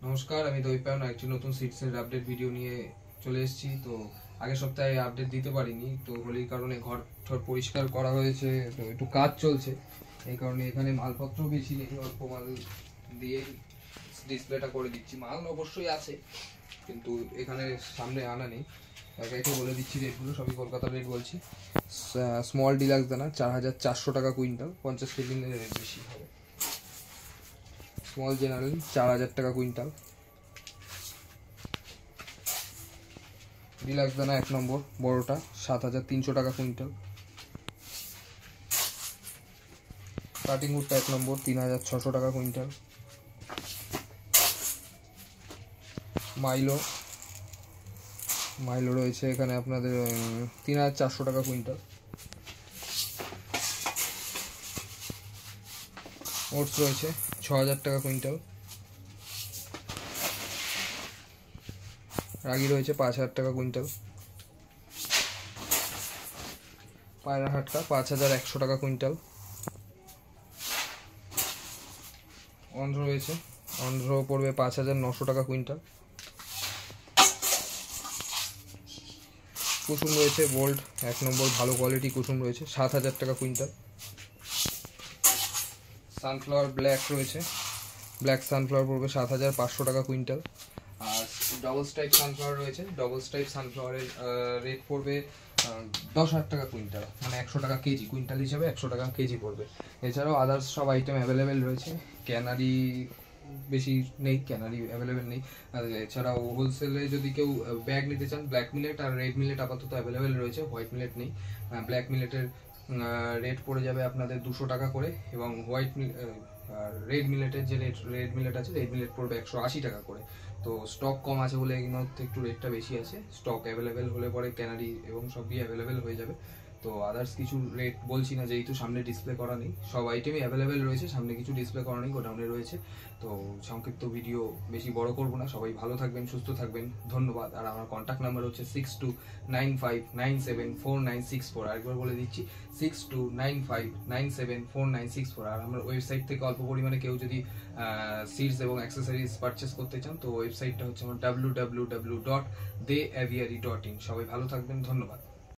নমস্কার, আমি দৈপায়ন একটি নতুন সিটসের আপডেট ভিডিও নিয়ে চলে এসেছি। তো আগের সপ্তাহে আপডেট দিতে পারিনি, তো হোলির কারণে ঘর ঠর পরিষ্কার করা হয়েছে, তো একটু কাজ চলছে, এই কারণে এখানে মালপত্র বেশি নেই, অল্প মাল দিয়ে ডিসপ্লেটা করে দিচ্ছি। মাল অবশ্যই আছে, কিন্তু এখানে সামনে আনা নেই। একে একে বলে দিচ্ছি রেটগুলো, সবই কলকাতার রেট বলছি। স্মল ডিলাক্স দানা 4400 টাকা কুইন্টাল, 50 কেজি রেট বেশি হবে। স্মল জেনারেল 4000 টাকা কুইন্টাল। ডিলাক্স দানা 1 নম্বর বড়টা 7300 টাকা কুইন্টাল। কাটিং উডটা 1 নম্বর 3600 টাকা কুইন্টাল। মাইলো রয়েছে এখানে আপনাদের 3400 টাকা কুইন্টাল। ওটস রয়েছে 6000 টাকা কুইন্টাল। রাগি রয়েছে 5000 টাকা কুইন্টাল। পায়রা হাটকা 5100 টাকা কুইন্টাল। অন্ধ্র রয়েছে, অন্ধ্র পড়বে 5900 টাকা কুইন্টাল। কুসুম রয়েছে বোল্ড 1 নম্বর ভালো কোয়ালিটি কুসুম রয়েছে 7000 টাকা কুইন্টাল। সানফ্লাওয়ার ব্ল্যাক রয়েছে, ব্ল্যাক সানফ্লাওয়ার পড়বে 7500 টাকা কুইন্টাল। আর ডবল স্ট্রাইপ সানফ্লাওয়ার রয়েছে, ডবল স্ট্রাইপ সানফ্লাওয়ারের রেট পড়বে 10,000 টাকা কুইন্টাল, মানে 100 টাকা কেজি, কুইন্টাল হিসাবে 100 টাকা কেজি পড়বে। এছাড়াও আদার্স সব আইটেম অ্যাভেলেবেল রয়েছে। ক্যানারি বেশি নেই, ক্যানারি অ্যাভেলেবেল নেই। আর এছাড়াও হোলসেলে যদি কেউ ব্যাগ নিতে চান, ব্ল্যাক মিলেট আর রেড মিলেট আপাতত অ্যাভেলেবেল রয়েছে, হোয়াইট মিলেট নেই। ব্ল্যাক মিলেটের রেট পড়ে যাবে আপনাদের 200 টাকা করে, এবং হোয়াইট আর রেড মিলেটের যে রেড মিলেট আছে, রেড মিলেট পড়বে 180 টাকা করে। তো স্টক কম আছে বলে এগুলোর একটু রেটটা বেশি আছে। স্টক অ্যাভেলেবেল হলে পরে ক্যানারি এবং সবই অ্যাভেলেবেল হয়ে যাবে। তো আদার্স কিছু রেট বলছি না, যেহেতু সামনে ডিসপ্লে করা নেই। সব আইটেমই অ্যাভেলেবেল রয়েছে, সামনে কিছু ডিসপ্লে করা নেই, গোডাউনে রয়েছে। তো সংক্ষিপ্ত ভিডিও বেশি বড় করব না। সবাই ভালো থাকবেন, সুস্থ থাকবেন, ধন্যবাদ। আর আমার কন্ট্যাক্ট নাম্বার হচ্ছে 6295974964। আরেকবার বলে দিচ্ছি 6295974964। আর আমার ওয়েবসাইট থেকে অল্প পরিমাণে কেউ যদি সিডস এবং অ্যাক্সেসরিজ পারচেস করতে চান, তো ওয়েবসাইটটা হচ্ছে আমার www.deaviary.in। সবাই ভালো থাকবেন, ধন্যবাদ।